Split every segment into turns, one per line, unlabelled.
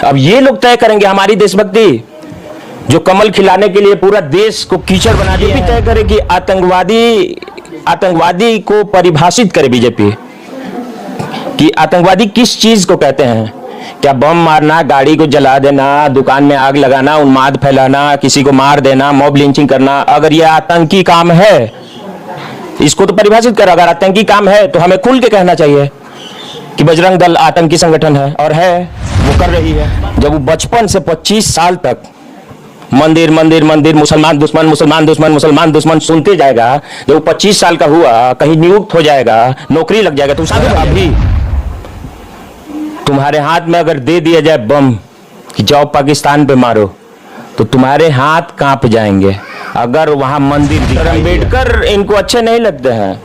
अब ये लोग तय करेंगे हमारी देशभक्ति, जो कमल खिलाने के लिए पूरा देश को कीचड़ बना दिया। तय करे कि आतंकवादी को परिभाषित करे बीजेपी कि आतंकवादी किस चीज को कहते हैं। क्या बम मारना, गाड़ी को जला देना, दुकान में आग लगाना, उन्माद फैलाना, किसी को मार देना, मॉब लिंचिंग करना, अगर यह आतंकी काम है इसको तो परिभाषित कर। अगर आतंकी काम है तो हमें खुल के कहना चाहिए कि बजरंग दल आतंकी संगठन है, और है, वो कर रही है। जब वो बचपन से 25 साल तक मंदिर मंदिर मंदिर, मुसलमान दुश्मन, मुसलमान दुश्मन, मुसलमान दुश्मन सुनते जाएगा, जब वो 25 साल का हुआ, कहीं नियुक्त हो जाएगा, नौकरी लग जाएगा, तो अभी तुम्हारे हाथ में अगर दे दिया जाए बम कि जाओ पाकिस्तान पे मारो, तो तुम्हारे हाथ कांप जाएंगे। अगर वहां मंदिर, अम्बेडकर इनको अच्छे नहीं लगते हैं,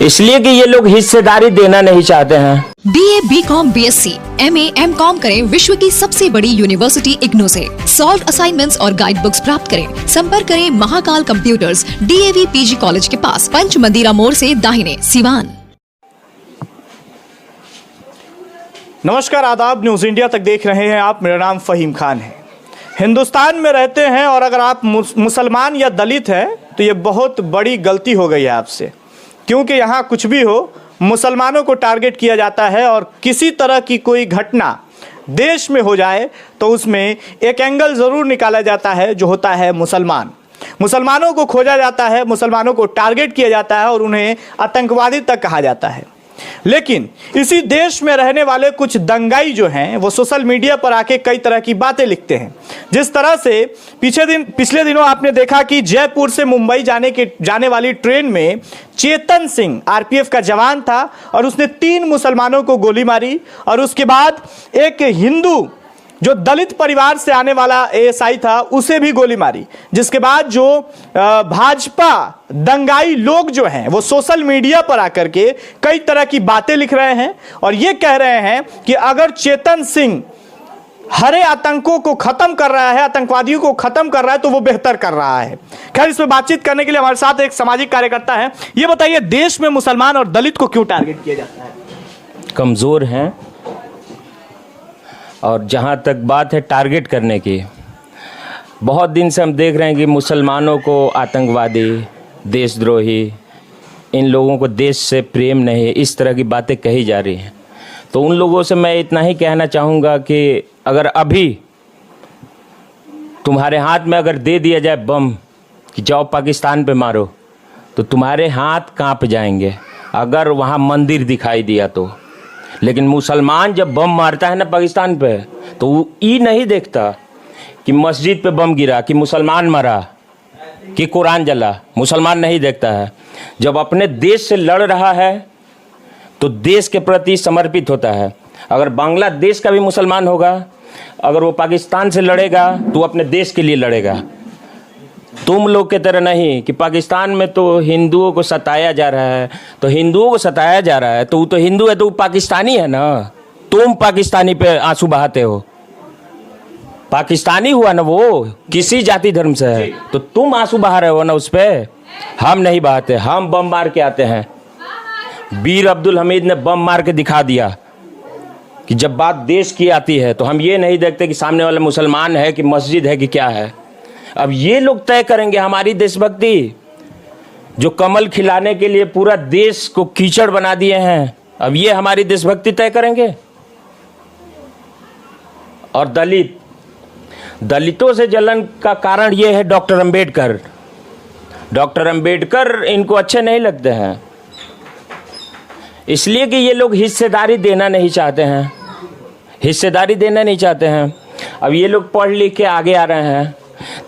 इसलिए कि ये लोग हिस्सेदारी देना नहीं चाहते हैं।
BA, BCom, BSc, MA, MCom करें विश्व की सबसे बड़ी यूनिवर्सिटी इग्नू से। सॉल्व असाइनमेंट्स और गाइड बुक्स प्राप्त करें। संपर्क करें Mahakal computers, DAV PG college के पास, पंच मंदिरा मोड़ से दाहिने, सिवान।
नमस्कार, आदाब, न्यूज इंडिया तक देख रहे हैं आप। मेरा नाम फहीम खान है। हिंदुस्तान में रहते हैं और अगर आप मुसलमान या दलित हैं तो ये बहुत बड़ी गलती हो गई है आपसे, क्योंकि यहाँ कुछ भी हो मुसलमानों को टारगेट किया जाता है, और किसी तरह की कोई घटना देश में हो जाए तो उसमें एक एंगल ज़रूर निकाला जाता है जो होता है मुसलमान। मुसलमानों को खोजा जाता है, मुसलमानों को टारगेट किया जाता है और उन्हें आतंकवादी तक कहा जाता है। लेकिन इसी देश में रहने वाले कुछ दंगाई जो हैं वो सोशल मीडिया पर आके कई तरह की बातें लिखते हैं। जिस तरह से पिछले दिनों आपने देखा कि जयपुर से मुंबई जाने वाली ट्रेन में चेतन सिंह RPF का जवान था और उसने 3 मुसलमानों को गोली मारी, और उसके बाद एक हिंदू जो दलित परिवार से आने वाला ASI था उसे भी गोली मारी। जिसके बाद जो भाजपा दंगाई लोग जो हैं वो सोशल मीडिया पर आकर के कई तरह की बातें लिख रहे हैं और ये कह रहे हैं कि अगर चेतन सिंह हरे आतंकों को खत्म कर रहा है, आतंकवादियों को खत्म कर रहा है, तो वो बेहतर कर रहा है। खैर, इस पर बातचीत करने के लिए हमारे साथ एक सामाजिक कार्यकर्ता है। ये बताइए, देश में मुसलमान और दलित को क्यों टारगेट किया जाता है?
कमजोर हैं, और जहाँ तक बात है टारगेट करने की, बहुत दिन से हम देख रहे हैं कि मुसलमानों को आतंकवादी, देशद्रोही, इन लोगों को देश से प्रेम नहीं, इस तरह की बातें कही जा रही हैं। तो उन लोगों से मैं इतना ही कहना चाहूँगा कि अगर अभी तुम्हारे हाथ में अगर दे दिया जाए बम कि जाओ पाकिस्तान पे मारो, तो तुम्हारे हाथ कांप जाएंगे अगर वहाँ मंदिर दिखाई दिया तो। लेकिन मुसलमान जब बम मारता है ना पाकिस्तान पे, तो वो ये नहीं देखता कि मस्जिद पे बम गिरा, कि मुसलमान मरा, कि कुरान जला। मुसलमान नहीं देखता है। जब अपने देश से लड़ रहा है तो देश के प्रति समर्पित होता है। अगर बांग्लादेश का भी मुसलमान होगा, अगर वो पाकिस्तान से लड़ेगा तो अपने देश के लिए लड़ेगा। तुम लोग के तरह नहीं कि पाकिस्तान में तो हिंदुओं को सताया जा रहा है, तो हिंदुओं को सताया जा रहा है तो वो तो हिंदू है, तो वो पाकिस्तानी है ना। तुम पाकिस्तानी पे आंसू बहाते हो। पाकिस्तानी हुआ ना वो, किसी जाति धर्म से है, तो तुम आंसू बहा रहे हो ना उस पे। हम नहीं बहाते, हम बम मार के आते हैं। वीर अब्दुल हमीद ने बम मार के दिखा दिया कि जब बात देश की आती है तो हम ये नहीं देखते कि सामने वाला मुसलमान है कि मस्जिद है कि क्या है। अब ये लोग तय करेंगे हमारी देशभक्ति, जो कमल खिलाने के लिए पूरा देश को कीचड़ बना दिए हैं। अब ये हमारी देशभक्ति तय करेंगे। और दलितों से जलन का कारण ये है डॉक्टर अंबेडकर। डॉक्टर अंबेडकर इनको अच्छे नहीं लगते हैं, इसलिए कि ये लोग हिस्सेदारी देना नहीं चाहते हैं। हिस्सेदारी देना नहीं चाहते हैं। अब ये लोग पढ़ लिख के आगे आ रहे हैं,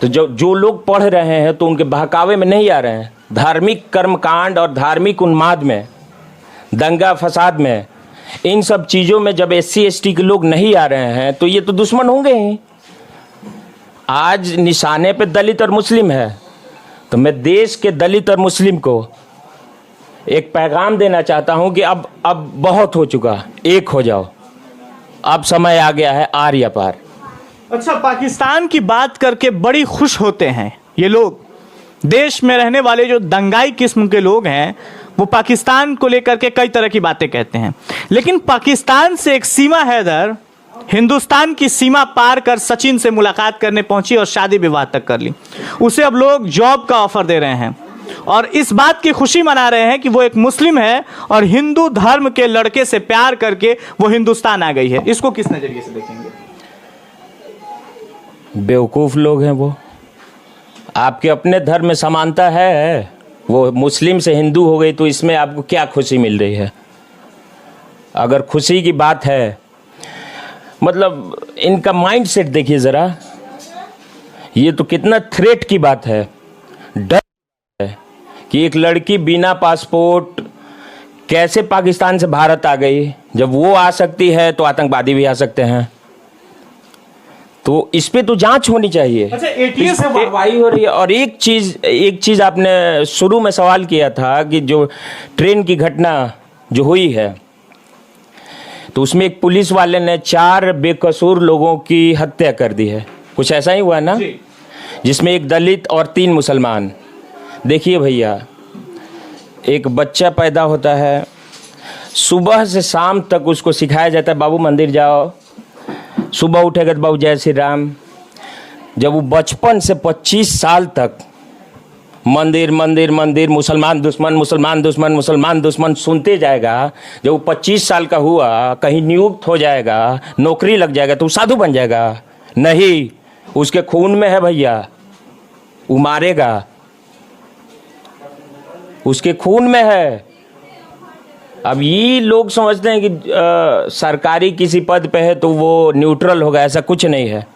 तो जो लोग पढ़ रहे हैं तो उनके बहकावे में नहीं आ रहे हैं। धार्मिक कर्मकांड और धार्मिक उन्माद में, दंगा फसाद में, इन सब चीज़ों में जब SC ST के लोग नहीं आ रहे हैं तो ये तो दुश्मन होंगे ही। आज निशाने पे दलित और मुस्लिम है, तो मैं देश के दलित और मुस्लिम को एक पैगाम देना चाहता हूं कि अब बहुत हो चुका, एक हो जाओ। अब समय आ गया है आर या पार।
अच्छा, पाकिस्तान की बात करके बड़ी खुश होते हैं ये लोग। देश में रहने वाले जो दंगाई किस्म के लोग हैं वो पाकिस्तान को लेकर के कई तरह की बातें कहते हैं, लेकिन पाकिस्तान से एक सीमा हैदर हिंदुस्तान की सीमा पार कर सचिन से मुलाकात करने पहुंची और शादी विवाह तक कर ली। उसे अब लोग जॉब का ऑफर दे रहे हैं और इस बात की खुशी मना रहे हैं कि वो एक मुस्लिम है और हिंदू धर्म के लड़के से प्यार करके वो हिंदुस्तान आ गई है। इसको किस नजरिए से देखेंगे?
बेवकूफ़ लोग हैं वो। आपके अपने धर्म में समानता है, वो मुस्लिम से हिंदू हो गई तो इसमें आपको क्या खुशी मिल रही है? अगर खुशी की बात है, मतलब इनका माइंड सेट देखिए ज़रा, ये तो कितना थ्रेट की बात है, डर है कि एक लड़की बिना पासपोर्ट कैसे पाकिस्तान से भारत आ गई। जब वो आ सकती है तो आतंकवादी भी आ सकते हैं। तो इस पे तो जांच होनी चाहिए।
अच्छा, ATS
से वाहवाही हो रही है। और एक चीज आपने शुरू में सवाल किया था कि जो ट्रेन की घटना जो हुई है, तो उसमें एक पुलिस वाले ने 4 बेकसूर लोगों की हत्या कर दी है, कुछ ऐसा ही हुआ ना, जिसमें एक दलित और 3 मुसलमान। देखिए भैया, एक बच्चा पैदा होता है, सुबह से शाम तक उसको सिखाया जाता है बाबू मंदिर जाओ, सुबह उठेगा तो बाबू जय श्री राम। जब वो बचपन से 25 साल तक मंदिर मंदिर मंदिर, मुसलमान दुश्मन मुसलमान दुश्मन मुसलमान दुश्मन सुनते जाएगा, जब वो 25 साल का हुआ, कहीं नियुक्त हो जाएगा, नौकरी लग जाएगा तो वो साधु बन जाएगा? नहीं, उसके खून में है भैया, वो मारेगा, उसके खून में है। अब ये लोग समझते हैं कि सरकारी किसी पद पे है तो वो न्यूट्रल होगा, ऐसा कुछ नहीं है।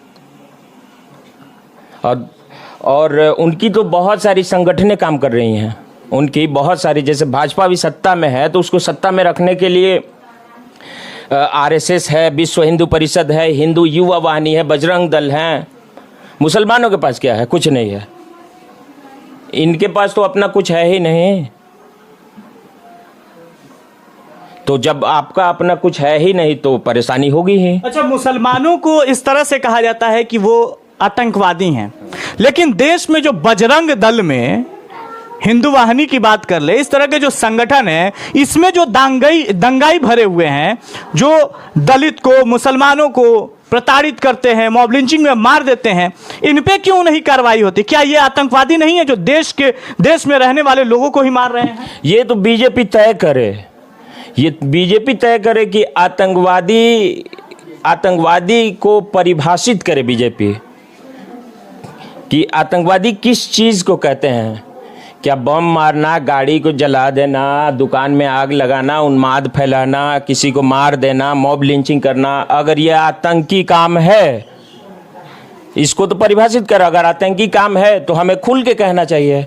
और उनकी तो बहुत सारी संगठनें काम कर रही हैं, उनकी बहुत सारी, जैसे भाजपा भी सत्ता में है तो उसको सत्ता में रखने के लिए RSS है, विश्व हिंदू परिषद है, हिंदू युवा वाहिनी है, बजरंग दल है। मुसलमानों के पास क्या है? कुछ नहीं है। इनके पास तो अपना कुछ है ही नहीं। तो जब आपका अपना कुछ है ही नहीं तो परेशानी होगी ही।
अच्छा, मुसलमानों को इस तरह से कहा जाता है कि वो आतंकवादी हैं, लेकिन देश में जो बजरंग दल में हिंदू वाहिनी की बात कर ले, इस तरह के जो संगठन है, इसमें जो दंगाई भरे हुए हैं, जो दलित को, मुसलमानों को प्रताड़ित करते हैं, मॉब लिंचिंग में मार देते हैं, इन पे क्यों नहीं कार्रवाई होती? क्या ये आतंकवादी नहीं है जो देश में रहने वाले लोगों को ही मार रहे हैं?
ये तो बीजेपी तय करे, ये बीजेपी तय करे कि आतंकवादी को परिभाषित करे बीजेपी कि आतंकवादी किस चीज़ को कहते हैं। क्या बम मारना, गाड़ी को जला देना, दुकान में आग लगाना, उन्माद फैलाना, किसी को मार देना, मॉब लिंचिंग करना, अगर यह आतंकी काम है इसको तो परिभाषित करो। अगर आतंकी काम है तो हमें खुल के कहना चाहिए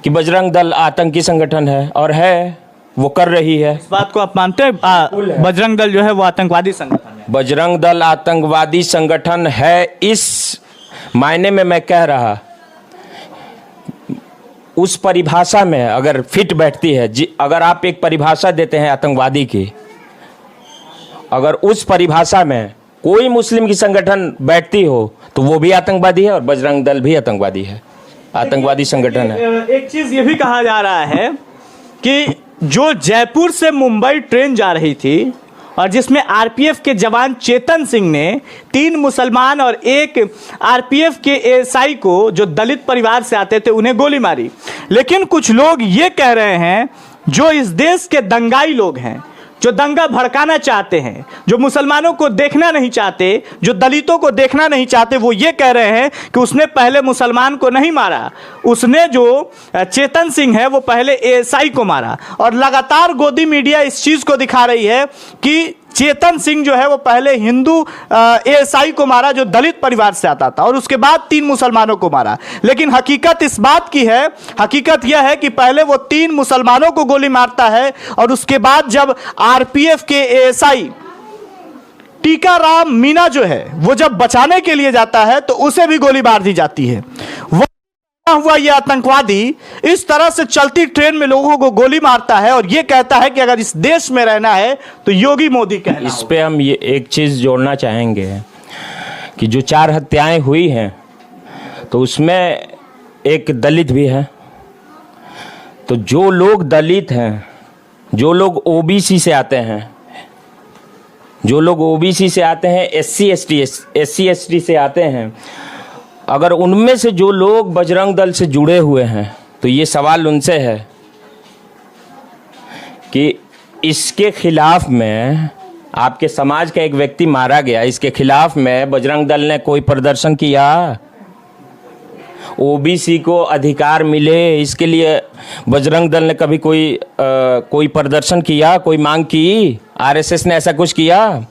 कि बजरंग दल आतंकी संगठन है, और है, वो कर रही है।
इस बात को आप मानते हैं? बजरंग दल जो है वो आतंकवादी संगठन है?
बजरंग दल आतंकवादी संगठन है इस मायने में मैं कह रहा, उस परिभाषा में अगर फिट बैठती है। अगर आप एक परिभाषा देते हैं आतंकवादी की, अगर उस परिभाषा में कोई मुस्लिम की संगठन बैठती हो तो वो भी आतंकवादी है और बजरंग दल भी आतंकवादी है, आतंकवादी संगठन है।
एक चीज ये भी कहा जा रहा है कि जो जयपुर से मुंबई ट्रेन जा रही थी और जिसमें आरपीएफ के जवान चेतन सिंह ने 3 मुसलमान और 1 आरपीएफ के एएसआई को, जो दलित परिवार से आते थे, उन्हें गोली मारी। लेकिन कुछ लोग ये कह रहे हैं, जो इस देश के दंगाई लोग हैं, जो दंगा भड़काना चाहते हैं, जो मुसलमानों को देखना नहीं चाहते, जो दलितों को देखना नहीं चाहते, वो ये कह रहे हैं कि उसने पहले मुसलमान को नहीं मारा, उसने जो चेतन सिंह है वो पहले एएसआई को मारा। और लगातार गोदी मीडिया इस चीज़ को दिखा रही है कि चेतन सिंह जो है वो पहले हिंदू एएसआई को मारा जो दलित परिवार से आता था, और उसके बाद 3 मुसलमानों को मारा। लेकिन हकीकत इस बात की है, हकीकत यह है कि पहले वो 3 मुसलमानों को गोली मारता है और उसके बाद जब आरपीएफ के एएसआई टीकाराम मीना जो है वो जब बचाने के लिए जाता है तो उसे भी गोली मार दी जाती है। हुआ ये आतंकवादी इस तरह से चलती ट्रेन में लोगों को गोली मारता है और ये कहता है कि अगर इस देश में रहना है तो योगी मोदी कहना।
इस पे हम ये एक चीज़ जोड़ना चाहेंगे कि जो 4 हत्याएं हुई हैं तो उसमें एक दलित भी है। तो जो लोग दलित हैं, जो लोग ओबीसी से आते हैं, जो लोग ओबीसी से आते हैं, एससी एसटी से आते हैं, अगर उनमें से जो लोग बजरंग दल से जुड़े हुए हैं तो ये सवाल उनसे है कि इसके खिलाफ में आपके समाज का एक व्यक्ति मारा गया, इसके खिलाफ में बजरंग दल ने कोई प्रदर्शन किया? ओबीसी को अधिकार मिले इसके लिए बजरंग दल ने कभी कोई प्रदर्शन किया, कोई मांग की? आरएसएस ने ऐसा कुछ किया?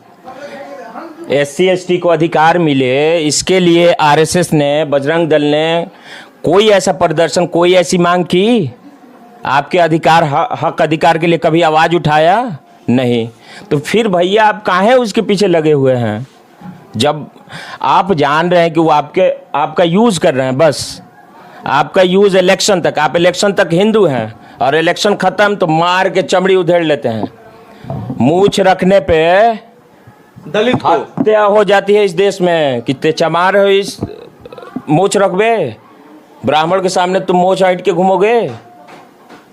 एससी एसटी को अधिकार मिले इसके लिए आरएसएस ने, बजरंग दल ने कोई ऐसा प्रदर्शन, कोई ऐसी मांग की? आपके अधिकार, हक अधिकार के लिए कभी आवाज उठाया? नहीं। तो फिर भैया आप काहे उसके पीछे लगे हुए हैं, जब आप जान रहे हैं कि वो आपका यूज कर रहे हैं? बस आपका यूज इलेक्शन तक, आप इलेक्शन तक हिंदू हैं और इलेक्शन खत्म तो मार के चमड़ी उधेड़ लेते हैं। मूछ रखने पे
दलित को
हत्या हो जाती है इस देश में। कितने चमार हो इस मूछ रखबे, ब्राह्मण के सामने तुम मूछ हट के घूमोगे,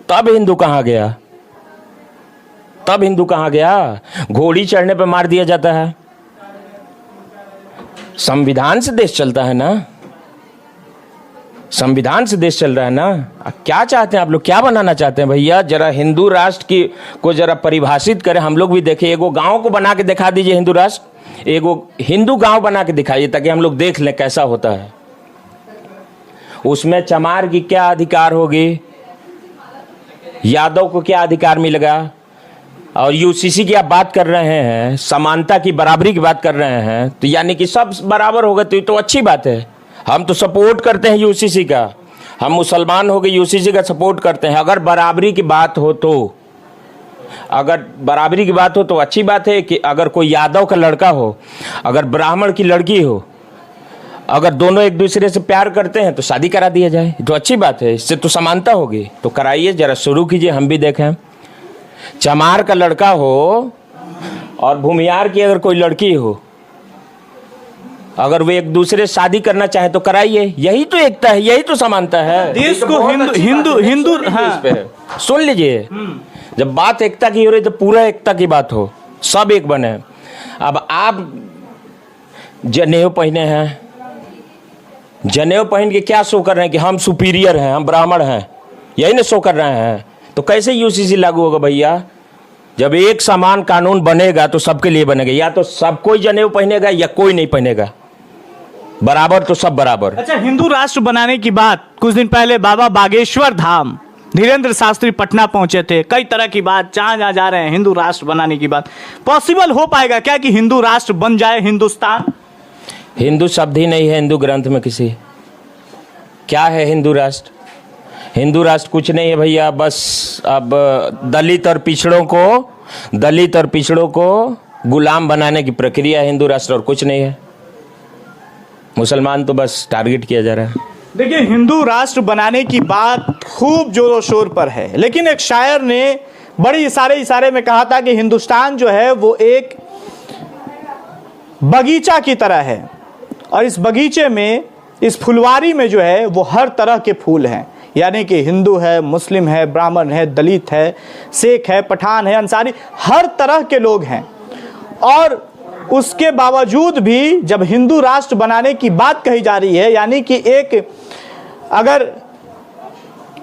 तब हिंदू कहाँ गया? तब हिंदू कहाँ गया? घोड़ी चढ़ने पे मार दिया जाता है। संविधान से देश चलता है ना, संविधान से देश चल रहा है ना। क्या चाहते हैं आप लोग, क्या बनाना चाहते हैं भैया? जरा हिंदू राष्ट्र को जरा परिभाषित करें, हम लोग भी देखें। एगो गांव को बना के दिखा दीजिए हिंदू राष्ट्र, एगो हिंदू गांव बना के दिखाइए ताकि हम लोग देख लें कैसा होता है। उसमें चमार की क्या अधिकार होगी, यादव को क्या अधिकार मिलेगा? और यूसीसी की आप बात कर रहे हैं, समानता की, बराबरी की बात कर रहे हैं, तो यानी कि सब बराबर हो गए तो अच्छी बात है। हम तो सपोर्ट करते हैं यूसीसी का, हम मुसलमान हो गए यूसीसी का सपोर्ट करते हैं। अगर बराबरी की बात हो तो, अगर बराबरी की बात हो तो अच्छी बात है कि अगर कोई यादव का लड़का हो, अगर ब्राह्मण की लड़की हो, अगर दोनों एक दूसरे से प्यार करते हैं तो शादी करा दिया जाए, तो अच्छी बात है, इससे तो समानता होगी। तो कराइए, जरा शुरू कीजिए, हम भी देखें। चमार का लड़का हो और भूमियार की अगर कोई लड़की हो, अगर वो एक दूसरे से शादी करना चाहे तो कराइए। यही तो एकता है, यही तो समानता है।
देश को हिंदू
हाँ। सुन लीजिए, जब बात एकता की हो रही तो पूरा एकता की बात हो, सब एक बने। अब आप जनेऊ पहने हैं, जनेऊ पहन के क्या शो कर रहे हैं कि हम सुपीरियर हैं, हम ब्राह्मण हैं, यही ना शो कर रहे हैं। तो कैसे यूसीसी लागू होगा भैया? जब एक समान कानून बनेगा तो सबके लिए बनेगा, या तो सब कोई जनेऊ पहनेगा या कोई नहीं पहनेगा, बराबर तो सब बराबर।
अच्छा, हिंदू राष्ट्र बनाने की बात कुछ दिन पहले बाबा बागेश्वर धाम धीरेन्द्र शास्त्री पटना पहुंचे थे, कई तरह की बात, जहां जा रहे हैं हिंदू राष्ट्र बनाने की बात। पॉसिबल हो पाएगा क्या कि हिंदू राष्ट्र बन जाए हिंदुस्तान?
हिंदू शब्द ही नहीं है हिंदू ग्रंथ में किसी। क्या है हिंदू राष्ट्र? हिंदू राष्ट्र कुछ नहीं है भैया, बस अब दलित और पिछड़ों को गुलाम बनाने की प्रक्रिया है हिंदू राष्ट्र, और कुछ नहीं है। मुसलमान तो बस टारगेट किया जा रहा है।
देखिए, हिंदू राष्ट्र बनाने की बात खूब जोरों शोर पर है, लेकिन एक शायर ने बड़ी इशारे में कहा था कि हिंदुस्तान जो है वो एक बगीचा की तरह है, और इस बगीचे में, इस फुलवारी में जो है वो हर तरह के फूल हैं। यानी कि हिंदू है, मुस्लिम है, ब्राह्मण है, दलित है, सिख है, पठान है, अंसारी, हर तरह के लोग हैं। और उसके बावजूद भी जब हिंदू राष्ट्र बनाने की बात कही जा रही है, यानी कि एक, अगर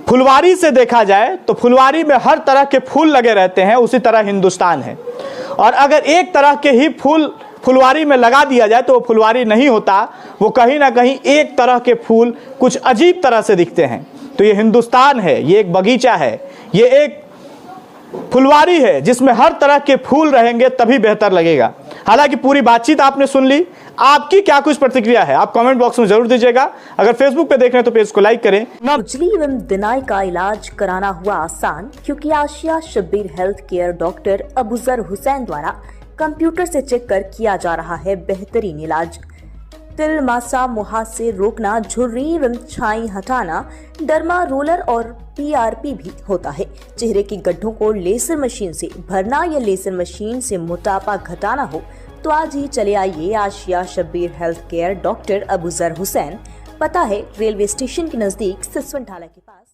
फुलवारी से देखा जाए तो फुलवारी में हर तरह के फूल लगे रहते हैं, उसी तरह हिंदुस्तान है। और अगर एक तरह के ही फूल फुलवारी में लगा दिया जाए तो वो फुलवारी नहीं होता, वो कहीं ना कहीं एक तरह के फूल कुछ अजीब तरह से दिखते हैं। तो ये हिंदुस्तान है, ये एक बगीचा है, ये एक फुलवारी है जिसमें हर तरह के फूल रहेंगे तभी बेहतर लगेगा। हालांकि पूरी बातचीत आपने सुन ली, आपकी क्या कुछ प्रतिक्रिया है आप कमेंट बॉक्स में जरूर दीजिएगा। अगर फेसबुक पे देख रहे हैं तो पेज को लाइक करें।
खुजली एवं दिनाई का इलाज कराना हुआ आसान, क्योंकि Asia Shabbir health care doctor Abuzar Hussain द्वारा कंप्यूटर से चेक कर किया जा रहा है बेहतरीन इलाज। तिल, मासा, मुहासे रोकना, झुर्री एवं छाई हटाना, डर्मा रोलर और PRP भी होता है। चेहरे की गड्ढों को लेजर मशीन से भरना या लेजर मशीन से मोटापा घटाना हो तो आज ही चले आइए Asia Shabbir health care doctor Abuzar Hussain. पता है रेलवे स्टेशन के नजदीक सिसवन ढाला के पास।